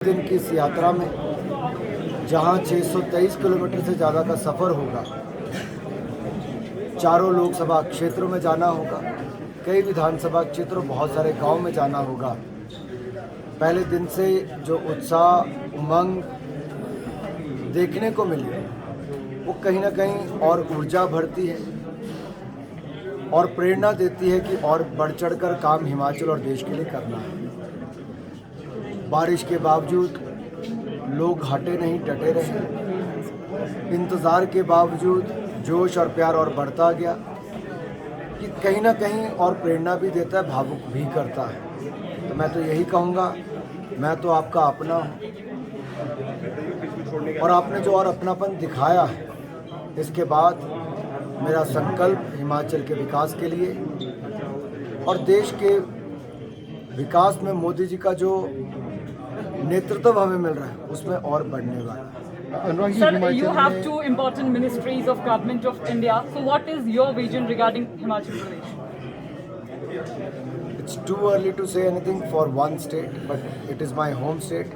दिन की इस यात्रा में जहां 623 किलोमीटर से ज़्यादा का सफ़र होगा, चारों लोकसभा क्षेत्रों में जाना होगा, कई विधानसभा क्षेत्रों, बहुत सारे गांव में जाना होगा। पहले दिन से जो उत्साह उमंग देखने को मिली वो कहीं ना कहीं और ऊर्जा भरती है और प्रेरणा देती है कि और बढ़ चढ़कर काम हिमाचल और देश के लिए करना है। बारिश के बावजूद लोग हटे नहीं, डटे रहे। इंतज़ार के बावजूद जोश और प्यार और बढ़ता गया कि कहीं ना कहीं और प्रेरणा भी देता है, भावुक भी करता है। तो मैं तो यही कहूँगा, मैं तो आपका अपना हूँ और आपने जो और अपनापन दिखाया है, इसके बाद मेरा संकल्प हिमाचल के विकास के लिए और देश के विकास में मोदी जी का जो नेतृत्व हमें मिल रहा है उसमें और बढ़ने वाला है। Sir, you have two important ministries of government of India. So what is your vision regarding Himachal Pradesh? It's too early to say anything for one state, but it is my home state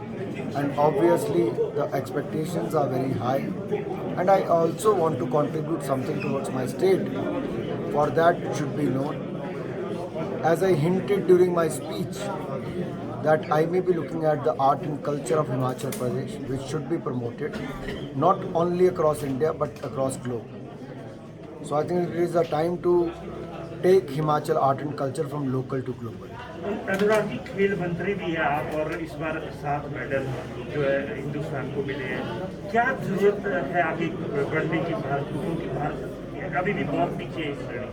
and obviously the expectations are very high and I also want to contribute something towards my state. For that it should be known, as I hinted during my speech, that I may be looking at the art and culture of Himachal Pradesh, which should be promoted not only across India but across globe. So I think it is a time to take Himachal art and culture from local to global. Anurag ji, खेल मंत्री भी है आप और इस बार 7 medal जो है हिंदुस्तान को मिले हैं। क्या जरूरत है आगे बढ़ने की भारत को, क्योंकि भारत अभी भी बहुत पीछे है इस श्रेणी।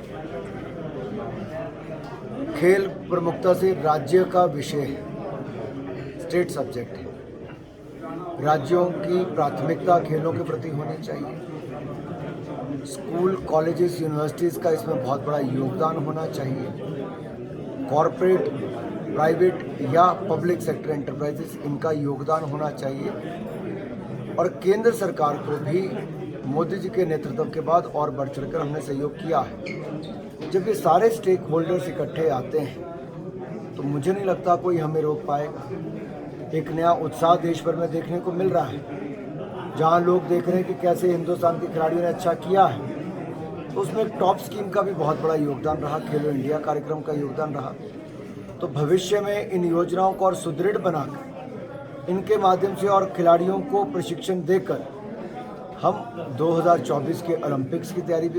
खेल प्रमुखता से राज्य का विषय है, स्टेट सब्जेक्ट है। राज्यों की प्राथमिकता खेलों के प्रति होनी चाहिए। स्कूल, कॉलेजेस, यूनिवर्सिटीज़ का इसमें बहुत बड़ा योगदान होना चाहिए। कॉरपोरेट, प्राइवेट या पब्लिक सेक्टर एंटरप्राइजेस, इनका योगदान होना चाहिए और केंद्र सरकार को भी मोदी जी के नेतृत्व के बाद और बढ़ चढ़कर हमने सहयोग किया है। जब ये सारे स्टेक होल्डर्स इकट्ठे आते हैं तो मुझे नहीं लगता कोई हमें रोक पाएगा। एक नया उत्साह देश भर में देखने को मिल रहा है, जहां लोग देख रहे हैं कि कैसे हिंदुस्तान के खिलाड़ियों ने अच्छा किया है। तो उसमें टॉप स्कीम का भी बहुत बड़ा योगदान रहा, खेलो इंडिया कार्यक्रम का योगदान रहा। तो भविष्य में इन योजनाओं को और सुदृढ़ बनाकर इनके माध्यम से और खिलाड़ियों को प्रशिक्षण देकर हम 2024 के ओलंपिक्स की तैयारी भी